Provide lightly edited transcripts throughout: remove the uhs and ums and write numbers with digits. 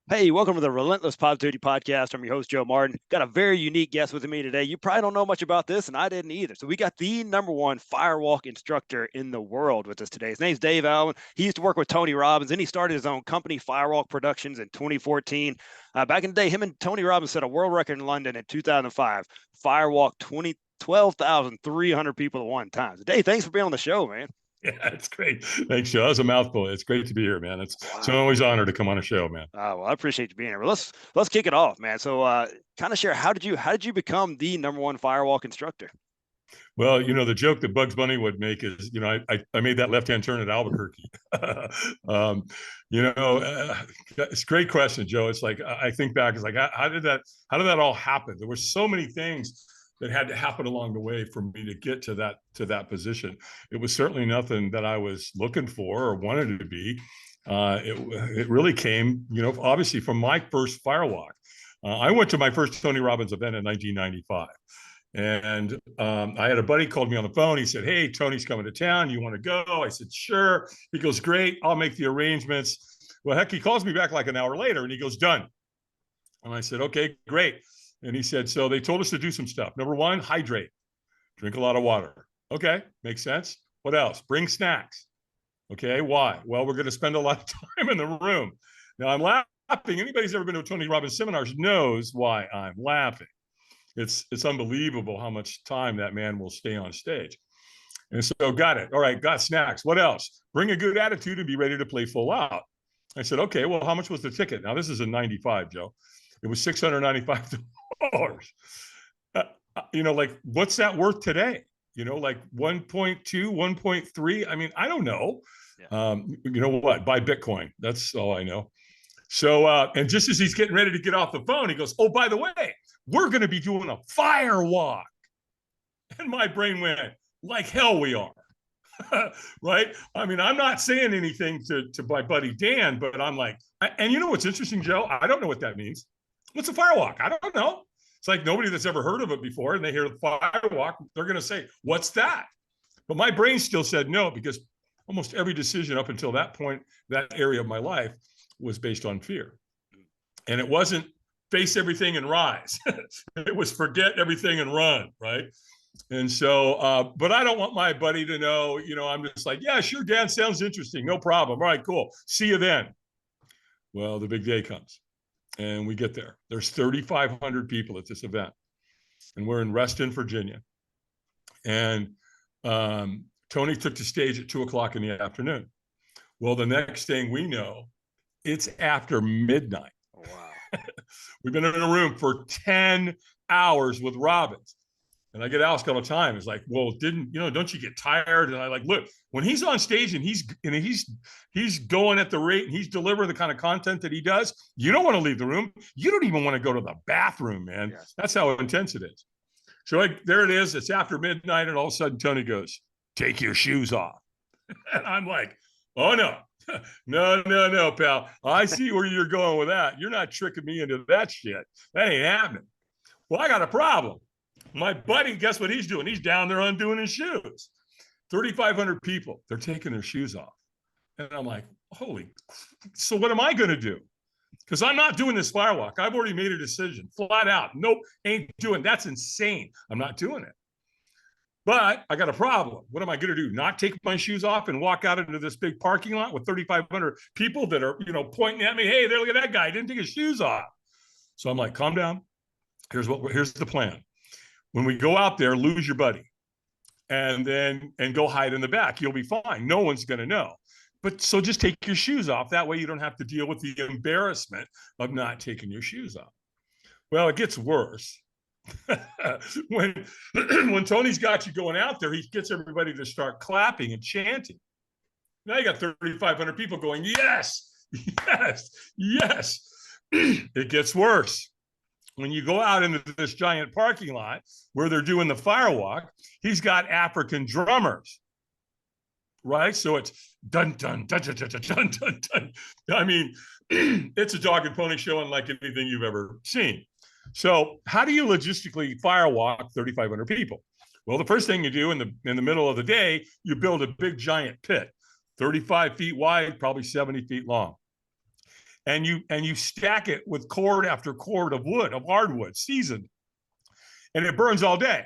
Hey, welcome to the Relentless Positivity Podcast. I'm your host, Joe Martin. Got a very unique guest with me today. You probably don't know much about this, and I didn't either. So we got the #1 Firewalk instructor in the world with us today. His name's Dave Albin. He used to work with Tony Robbins, and he started his own company, Firewalk Productions, in 2014. Back in the day, him and Tony Robbins set a world record in London in 2005. Firewalk 12,300 people at one time. So Dave, thanks for being on the show, man. Yeah, it's great. Thanks, Joe. That was a mouthful. It's great to be here, man. It's always an honor to come on a show, man. Well, I appreciate you being here. Well, let's kick it off, man. So, kind of share how did you become the #1 Firewalk instructor? Well, the joke that Bugs Bunny would make is, I made that left-hand turn at Albuquerque. It's a great question, Joe. It's like I think back. It's like how did that all happen? There were so many things that had to happen along the way for me to get to that position. It was certainly nothing that I was looking for or wanted to be. It really came, obviously from my first Firewalk. I went to my first Tony Robbins event in 1995. And I had a buddy called me on the phone. He said, "Hey, Tony's coming to town. You want to go?" I said, "Sure." He goes, "Great. I'll make the arrangements." Well, heck, he calls me back like an hour later and he goes, "Done." And I said, "Okay, great." And he said, "So they told us to do some stuff. #1, hydrate, drink a lot of water." Okay, makes sense. What else? Bring snacks. Okay, why? Well, we're going to spend a lot of time in the room. Now I'm laughing. Anybody who's ever been to a Tony Robbins seminars knows why I'm laughing. It's unbelievable how much time that man will stay on stage. And so got it. All right, got snacks. What else? Bring a good attitude and be ready to play full out. I said, "Okay, well, how much was the ticket?" Now this is in 95, Joe. It was $695. Like what's that worth today? Like 1.2, 1.3. I mean, I don't know. Yeah. You know what? Buy Bitcoin. That's all I know. So, and just as he's getting ready to get off the phone, he goes, "Oh, by the way, we're going to be doing a Firewalk." And my brain went, like hell we are. Right? I mean, I'm not saying anything to my buddy Dan, but I'm like, and you know what's interesting, Joe? I don't know what that means. What's a Firewalk? I don't know. It's like nobody that's ever heard of it before, and they hear the Firewalk, they're going to say, "What's that?" But my brain still said no, because almost every decision up until that point, that area of my life, was based on fear. And it wasn't face everything and rise. It was forget everything and run, right? And so, but I don't want my buddy to know, I'm just like, "Yeah, sure, Dan, sounds interesting. No problem. All right, cool. See you then." Well, the big day comes. And we get there. There's 3,500 people at this event. And we're in Reston, Virginia. And Tony took the stage at 2:00 in the afternoon. Well, the next thing we know, it's after midnight. Oh, wow. We've been in a room for 10 hours with Robbins. And I get asked all the time, it's like, "Well, don't you get tired?" And I like, look, when he's on stage and he's going at the rate and he's delivering the kind of content that he does, you don't want to leave the room. You don't even want to go to the bathroom, man. Yes. That's how intense it is. So there it is. It's after midnight, and all of a sudden Tony goes, "Take your shoes off." And I'm like, "Oh no, no, pal. I see where you're going with that. You're not tricking me into that shit. That ain't happening." Well, I got a problem. My buddy, guess what he's doing? He's down there undoing his shoes. 3,500 people, they're taking their shoes off. And I'm like, holy, so what am I going to do? Because I'm not doing this Firewalk. I've already made a decision, flat out. Nope, ain't doing. That's insane. I'm not doing it. But I got a problem. What am I going to do? Not take my shoes off and walk out into this big parking lot with 3,500 people that are, pointing at me. "Hey, there, look at that guy. He didn't take his shoes off." So I'm like, calm down. Here's the plan. When we go out there, lose your buddy and go hide in the back. You'll be fine. No one's going to know. But so just take your shoes off. That way you don't have to deal with the embarrassment of not taking your shoes off. Well, it gets worse. when Tony's got you going out there, he gets everybody to start clapping and chanting. Now you got 3,500 people going, "Yes, yes, yes." It gets worse. When you go out into this giant parking lot where they're doing the Firewalk, he's got African drummers, right? So it's dun, dun, dun, dun, dun, dun, dun, dun. I mean, it's a dog and pony show unlike anything you've ever seen. So how do you logistically firewalk 3,500 people? Well, the first thing you do in the middle of the day, you build a big giant pit, 35 feet wide, probably 70 feet long. And you stack it with cord after cord of wood, of hardwood, seasoned. And it burns all day.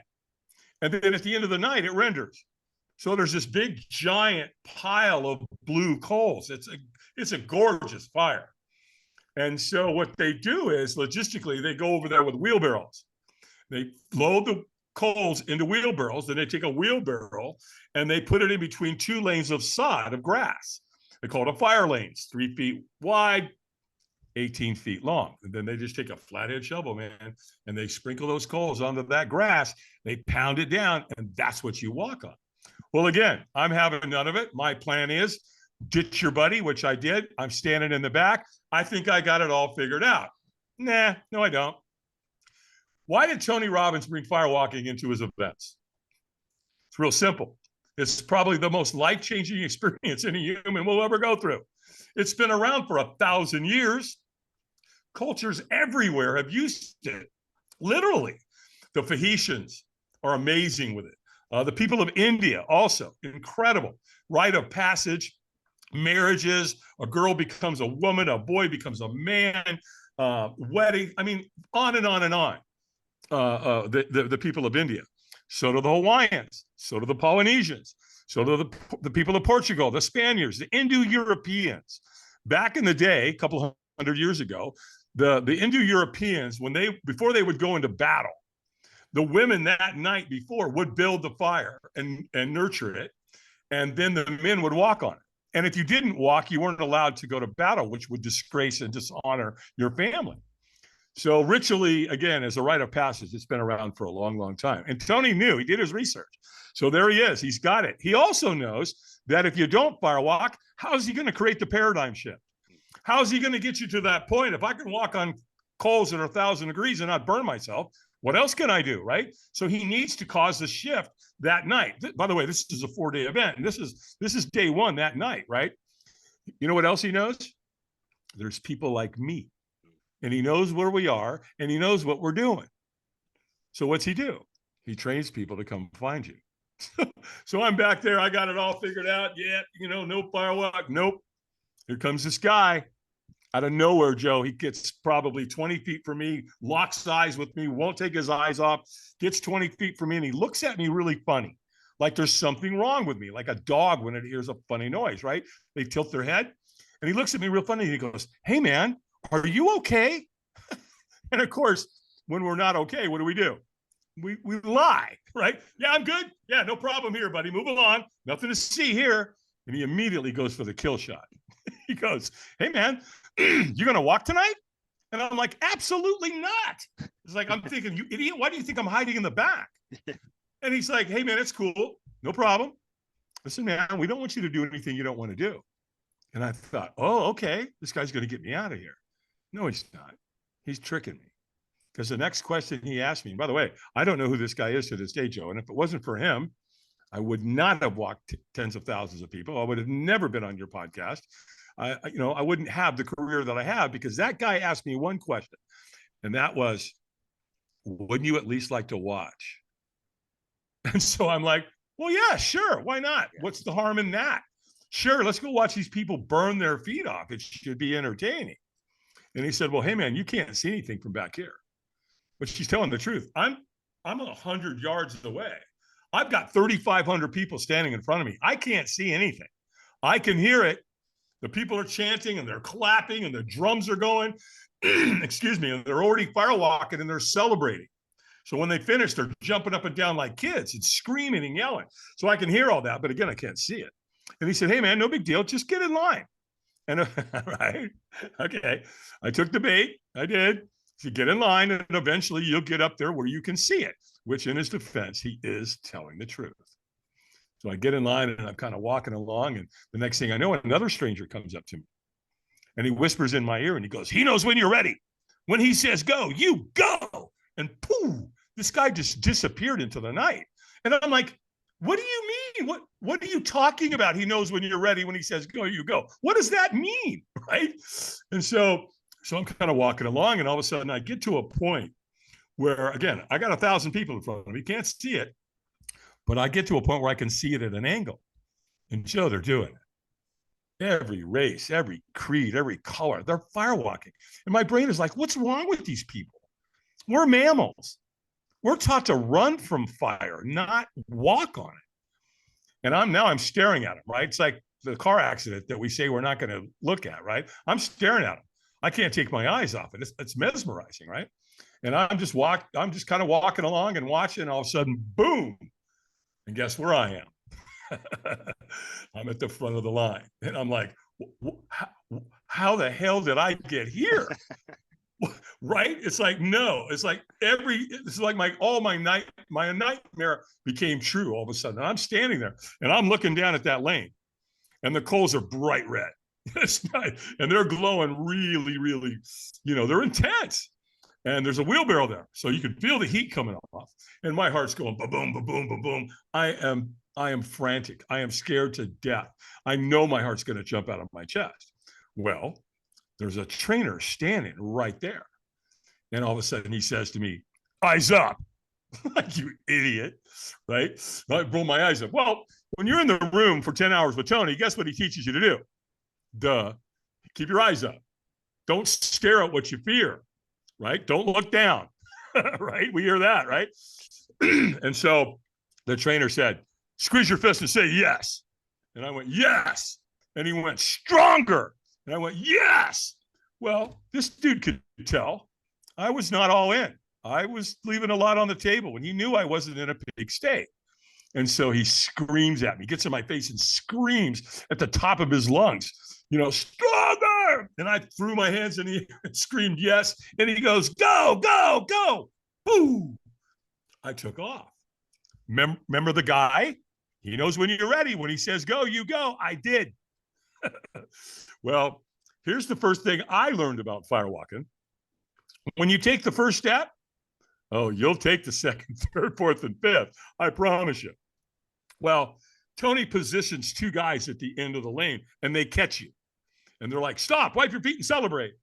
And then at the end of the night, it renders. So there's this big giant pile of blue coals. It's a gorgeous fire. And so what they do is logistically, they go over there with wheelbarrows. They load the coals into wheelbarrows. Then they take a wheelbarrow and they put it in between two lanes of sod, of grass. They call it a fire lanes, 3 feet wide, 18 feet long. And then they just take a flathead shovel, man, and they sprinkle those coals onto that grass. They pound it down, and that's what you walk on. Well, again, I'm having none of it. My plan is ditch your buddy, which I did. I'm standing in the back. I think I got it all figured out. Nah, no, I don't. Why did Tony Robbins bring firewalking into his events? It's real simple. It's probably the most life-changing experience any human will ever go through. It's been around for 1,000 years. Cultures everywhere have used it, literally. The Phoenicians are amazing with it. The people of India also, incredible. Rite of passage, marriages, a girl becomes a woman, a boy becomes a man, wedding. I mean, on and on and on. The people of India. So do the Hawaiians. So do the Polynesians. So do the people of Portugal, the Spaniards, the Indo-Europeans. Back in the day, a couple hundred years ago, the Indo-Europeans, before they would go into battle, the women that night before would build the fire and nurture it, and then the men would walk on it. And if you didn't walk, you weren't allowed to go to battle, which would disgrace and dishonor your family. So ritually, again, as a rite of passage, it's been around for a long, long time. And Tony knew, he did his research. So there he is, he's got it. He also knows that if you don't firewalk, how is he going to create the paradigm shift? How is he going to get you to that point? If I can walk on coals that are 1,000 degrees and not burn myself, what else can I do, right? So he needs to cause the shift that night. By the way, this is a 4-day event, and this is day one that night, right? You know what else he knows? There's people like me, and he knows where we are, and he knows what we're doing. So what's he do? He trains people to come find you. So I'm back there. I got it all figured out. Yeah, no firewalk. Nope. Here comes this guy out of nowhere, Joe. He gets probably 20 feet from me, locks eyes with me, won't take his eyes off, gets 20 feet from me, and he looks at me really funny, like there's something wrong with me, like a dog when it hears a funny noise, right? They tilt their head, and he looks at me real funny, and he goes, "Hey, man, are you okay?" And of course, when we're not okay, what do? We lie, right? Yeah, I'm good. Yeah, no problem here, buddy. Move along. Nothing to see here. And he immediately goes for the kill shot. He goes, "Hey, man, you going to walk tonight?" And I'm like, "Absolutely not." It's like, I'm thinking, "You idiot, why do you think I'm hiding in the back?" And he's like, "Hey, man, it's cool. No problem. Listen, man, we don't want you to do anything you don't want to do." And I thought, oh, okay, this guy's going to get me out of here. No, he's not. He's tricking me. Because the next question he asked me, and by the way, I don't know who this guy is to this day, Joe. And if it wasn't for him, I would not have walked tens of thousands of people. I would have never been on your podcast. I wouldn't have the career that I have, because that guy asked me one question, and that was, "Wouldn't you at least like to watch?" And so I'm like, well, yeah, sure. Why not? What's the harm in that? Sure, let's go watch these people burn their feet off. It should be entertaining. And he said, "Well, hey, man, you can't see anything from back here." But she's telling the truth. I'm 100 yards away. I've got 3,500 people standing in front of me. I can't see anything. I can hear it. The people are chanting and they're clapping and the drums are going. Excuse me. And they're already firewalking and they're celebrating. So when they finish, they're jumping up and down like kids and screaming and yelling. So I can hear all that, but again, I can't see it. And he said, "Hey, man, no big deal. Just get in line." And right, okay. I took the bait. I did. You get in line, and eventually you'll get up there where you can see it, which in his defense, he is telling the truth. So I get in line, and I'm kind of walking along, and the next thing I know, another stranger comes up to me, and he whispers in my ear, and he goes, "He knows when you're ready. When he says go, you go." And poof, this guy just disappeared into the night. And I'm like, "What do you mean? What are you talking about? He knows when you're ready. When he says go, you go. What does that mean?" Right? And so I'm kind of walking along, and all of a sudden I get to a point where, again, I got 1,000 people in front of me. You can't see it, but I get to a point where I can see it at an angle. And Joe, they're doing it. Every race, every creed, every color, they're firewalking. And my brain is like, what's wrong with these people? We're mammals. We're taught to run from fire, not walk on it. And I'm staring at them, right? It's like the car accident that we say we're not going to look at, right? I'm staring at them. I can't take my eyes off it. It's mesmerizing, right? And I'm just kind of walking along and watching, and all of a sudden, boom. And guess where I am? I'm at the front of the line. And I'm like, how the hell did I get here? Right? It's like, no, it's like it's like my nightmare became true all of a sudden. And I'm standing there and I'm looking down at that lane and the coals are bright red. It's not, and they're glowing really, really, they're intense. And there's a wheelbarrow there. So you can feel the heat coming off. And my heart's going ba-boom, ba-boom, ba-boom. I am frantic. I am scared to death. I know my heart's going to jump out of my chest. Well, there's a trainer standing right there. And all of a sudden he says to me, eyes up. Like, you idiot, right? I roll my eyes up. Well, when you're in the room for 10 hours with Tony, guess what he teaches you to do? Duh. Keep your eyes up. Don't stare at what you fear, right? Don't look down, right? We hear that, right? And so the trainer said, squeeze your fist and say yes. And I went, yes. And he went, stronger. And I went, yes. Well, this dude could tell I was not all in. I was leaving a lot on the table, and he knew I wasn't in a big state. And so he screams at me, gets in my face and screams at the top of his lungs, stronger. And I threw my hands and he screamed yes. And he goes, go, go, go. Boom. I took off. Remember the guy? He knows when you're ready. When he says go, you go. I did. Well, here's the first thing I learned about firewalking. When you take the first step, you'll take the second, third, fourth, and fifth. I promise you. Well, Tony positions two guys at the end of the lane, and they catch you. And they're like, stop, wipe your feet and celebrate.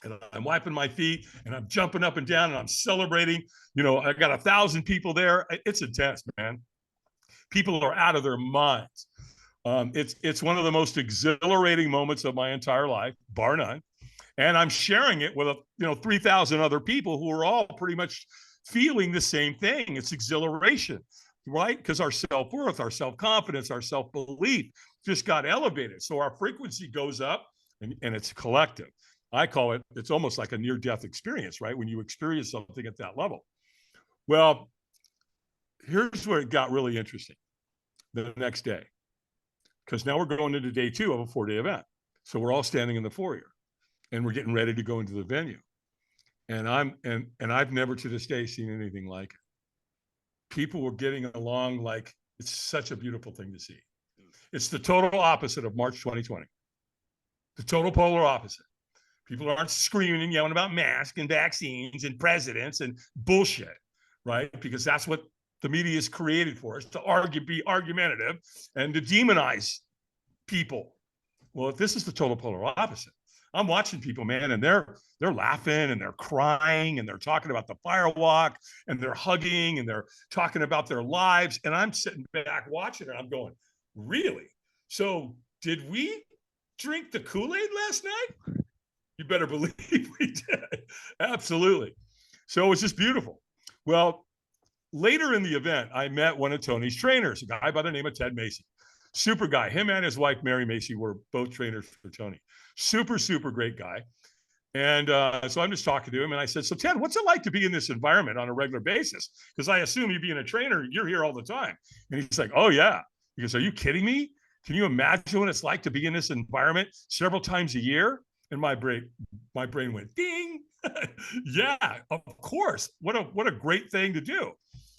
And I'm wiping my feet, and I'm jumping up and down, and I'm celebrating. I got 1,000 people there. It's intense, man. People are out of their minds. It's one of the most exhilarating moments of my entire life, bar none. And I'm sharing it with 3,000 other people who are all pretty much feeling the same thing. It's exhilaration, right? Because our self-worth, our self-confidence, our self-belief just got elevated. So our frequency goes up, and it's collective. I call it, it's almost like a near-death experience, right? When you experience something at that level. Well, here's where it got really interesting the next day. Because now we're going into day 2 of a 4-day event. So we're all standing in the foyer. And we're getting ready to go into the venue. And I've never to this day seen anything like it. People were getting along like it's such a beautiful thing to see. It's the total opposite of March 2020. The total polar opposite. People aren't screaming and yelling about masks and vaccines and presidents and bullshit, right? Because that's what the media is created for, is to be argumentative and to demonize people. Well, this is the total polar opposite. I'm watching people, man, and they're laughing and they're crying and they're talking about the firewalk and they're hugging and they're talking about their lives. And I'm sitting back watching it. I'm going, really? So did we drink the Kool-Aid last night? You better believe we did. Absolutely. So it was just beautiful. Well, later in the event, I met one of Tony's trainers, a guy by the name of Ted Macy. Super guy. Him and his wife, Mary Macy, were both trainers for Tony. Super, super great guy. And so I'm just talking to him. And I said, so Ted, what's it like to be in this environment on a regular basis? Because I assume you being a trainer, you're here all the time. And he's like, oh, yeah. He goes, are you kidding me? Can you imagine what it's like to be in this environment several times a year? And my brain went, ding. Yeah, of course. What a great thing to do.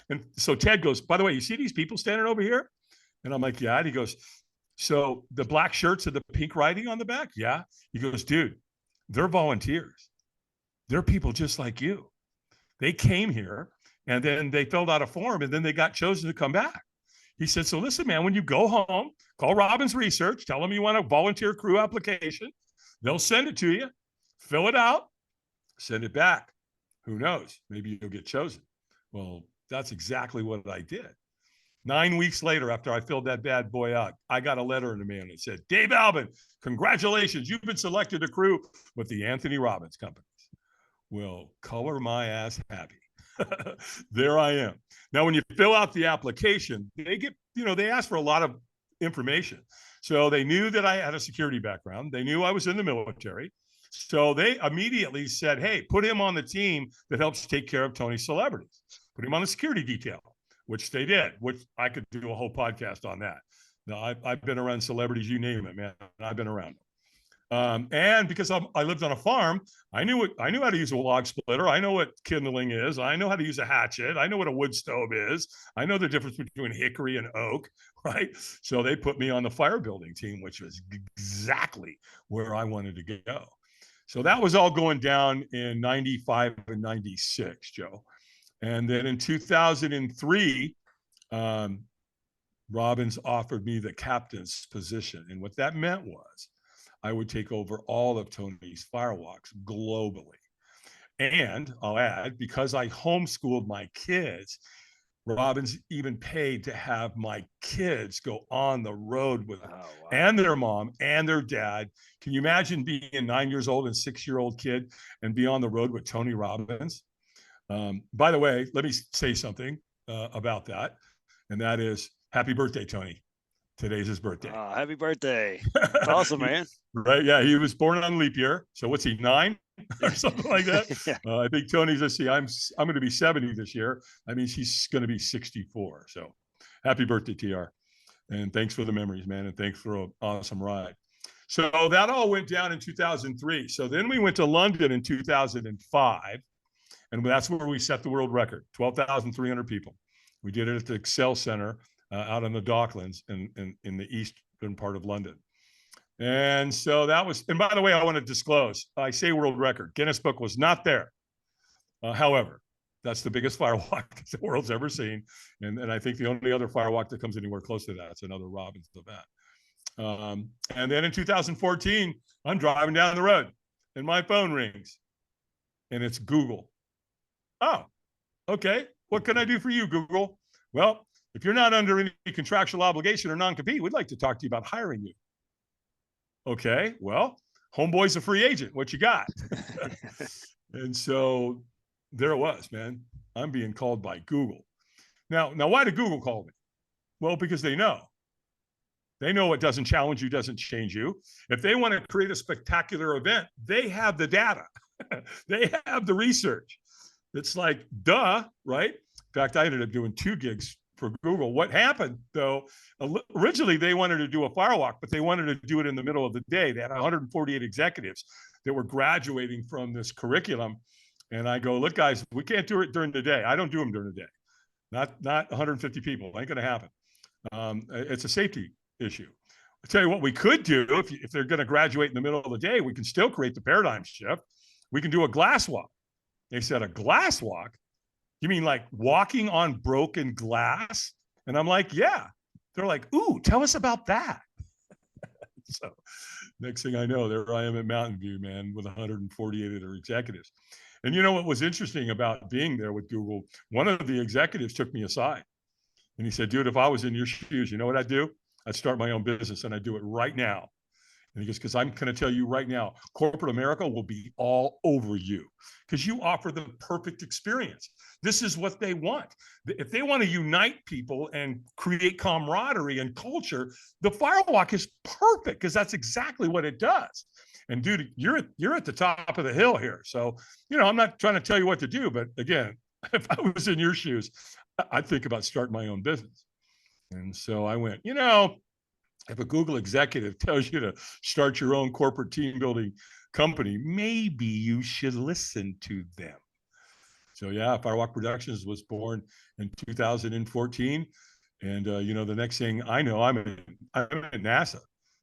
And so Ted goes, by the way, you see these people standing over here? And I'm like, yeah. And he goes, so the black shirts and the pink writing on the back? Yeah. He goes, dude, they're volunteers. They're people just like you. They came here and then they filled out a form and then they got chosen to come back. He said, so listen, man, when you go home, call Robbins Research, tell them you want a volunteer crew application. They'll send it to you, fill it out, send it back. Who knows? Maybe you'll get chosen. Well, that's exactly what I did. 9 weeks later, after I filled that bad boy out, I got a letter in the mail that said, Dave Albin, congratulations. You've been selected to crew with the Anthony Robbins Companies. Well, color my ass happy. There I am. Now, when you fill out the application, they ask for a lot of information. So they knew that I had a security background. They knew I was in the military. So they immediately said, hey, put him on the team that helps take care of Tony's celebrities. Put him on the security detail, which they did, which I could do a whole podcast on that. Now, I've been around celebrities, you name it, man. I've been around them. And because I lived on a farm, I knew how to use a log splitter. I know what kindling is. I know how to use a hatchet. I know what a wood stove is. I know the difference between hickory and oak, right? So they put me on the fire building team, which was exactly where I wanted to go. So that was all going down in 95 and 96, Joe. And then in 2003, Robbins offered me the captain's position. And what that meant was I would take over all of Tony's firewalks globally. And I'll add, because I homeschooled my kids, Robbins even paid to have my kids go on the road with them, and their mom and their dad. Can you imagine being a 9 years old and 6-year-old kid and be on the road with Tony Robbins? By the way, let me say something about that. And that is, happy birthday, Tony. Today's his birthday. Happy birthday. That's awesome, man. Right. Yeah. He was born on leap year. So what's he, 9 or something like that? Yeah. I think Tony's, let's see, I'm going to be 70 this year. I mean, she's going to be 64. So happy birthday, TR. And thanks for the memories, man. And thanks for an awesome ride. So that all went down in 2003. So then we went to London in 2005. And that's where we set the world record, 12,300 people. We did it at the Excel Center out on the Docklands in the eastern part of London. And so that was, and by the way, I want to disclose, I say world record. Guinness Book was not there. However, that's the biggest firewalk the world's ever seen. And I think the only other firewalk that comes anywhere close to that is another Robbins event. And then in 2014, I'm driving down the road and my phone rings and it's Google. Oh, okay. What can I do for you, Google? Well, if you're not under any contractual obligation or non-compete, we'd like to talk to you about hiring you. Okay, well, homeboy's a free agent. What you got? And so there it was, man. I'm being called by Google. Now, why did Google call me? Well, because they know. They know what doesn't challenge you doesn't change you. If they want to create a spectacular event, they have the data. They have the research. It's like, duh, right? In fact, I ended up doing 2 gigs for Google. What happened, though, originally they wanted to do a firewalk, but they wanted to do it in the middle of the day. They had 148 executives that were graduating from this curriculum. And I go, look, guys, we can't do it during the day. I don't do them during the day. Not 150 people. Ain't going to happen. It's a safety issue. I'll tell you what we could do. If they're going to graduate in the middle of the day, we can still create the paradigm shift. We can do a glass walk. They said, a glass walk? You mean like walking on broken glass? And I'm like, yeah. They're like, ooh, tell us about that. So next thing I know, there I am at Mountain View, man, with 148 of their executives. And you know what was interesting about being there with Google? One of the executives took me aside and he said, dude, if I was in your shoes, you know what I'd do? I'd start my own business and I'd do it right now. And he goes, because I'm going to tell you right now, corporate America will be all over you because you offer the perfect experience. This is what they want. If they want to unite people and create camaraderie and culture, the Firewalk is perfect because that's exactly what it does. And dude, you're at the top of the hill here. So, I'm not trying to tell you what to do, but again, if I was in your shoes, I'd think about starting my own business. And so I went, if a Google executive tells you to start your own corporate team building company, maybe you should listen to them. So yeah, Firewalk Productions was born in 2014. And, the next thing I know, I'm at NASA.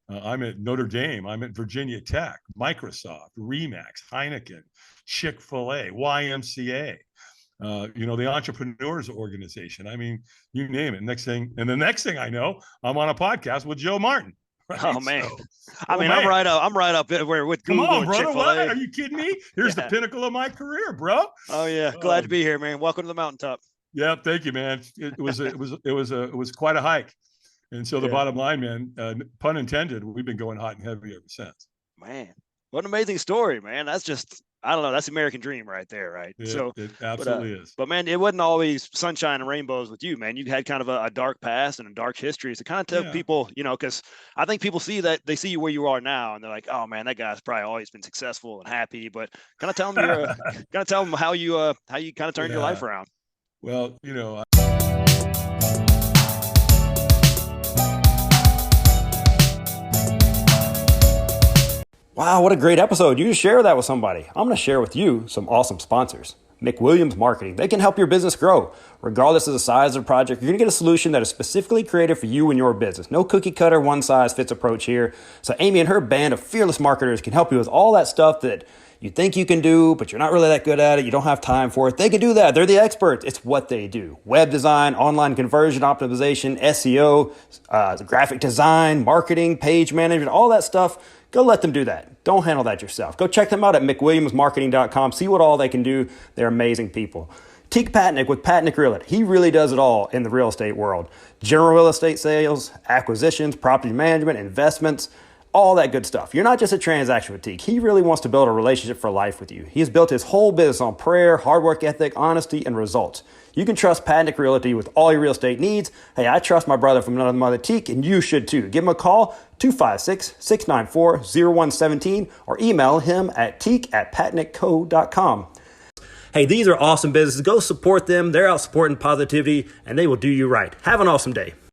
I'm at Notre Dame. I'm at Virginia Tech, Microsoft, Remax, Heineken, Chick-fil-A, YMCA. The Entrepreneurs Organization. I mean, you name it. The next thing I know, I'm on a podcast with Joe Martin. right? Oh man. So, I oh mean, man, I'm right up there with come Google on, and brother. What? Chick-fil-A. Are you kidding me? Here's the Yeah. pinnacle of my career, bro. Oh yeah. Glad to Um, be here, man. Welcome to the mountaintop. yeah, thank you, man. It was quite a hike. And so the Yeah. bottom line, man, pun intended, we've been going hot and heavy ever since. Man, what an amazing story, man. That's just, I don't know, that's the American dream right there, right? So, It but absolutely is. but man, it wasn't always sunshine and rainbows with you, man. You had kind of a dark past and a dark history. So kind of tell Yeah. people, because I think people see that, they see you where you are now, and they're like, oh man, that guy's probably always been successful and happy. But kind of tell them kind of tell them how you kind of turned your life Yeah. around. Well, Wow, what a great episode. You just share that with somebody. I'm going to share with you some awesome sponsors. McWilliams Marketing. They can help your business grow. Regardless of the size of the project, you're going to get a solution that is specifically created for you and your business. No cookie cutter, one size fits approach here. So Amy and her band of fearless marketers can help you with all that stuff that you think you can do, but you're not really that good at it. You don't have time for it. They can do that. They're the experts. It's what they do. Web design, online conversion optimization, SEO, graphic design, marketing, page management, all that stuff. Go let them do that. Don't handle that yourself. Go check them out at mcwilliamsmarketing.com. See what all they can do. They're amazing people. Teak Patnick with Patnick Realty. He really does it all in the real estate world. General real estate sales, acquisitions, property management, investments, all that good stuff. You're not just a transaction with Teak. He really wants to build a relationship for life with you. He has built his whole business on prayer, hard work ethic, honesty, and results. You can trust Patnick Realty with all your real estate needs. Hey, I trust my brother from another mother, Teak, and you should too. Give him a call, 256-694-0117, or email him at teak@patnickco.com. Hey, these are awesome businesses. Go support them. They're out supporting positivity, and they will do you right. Have an awesome day.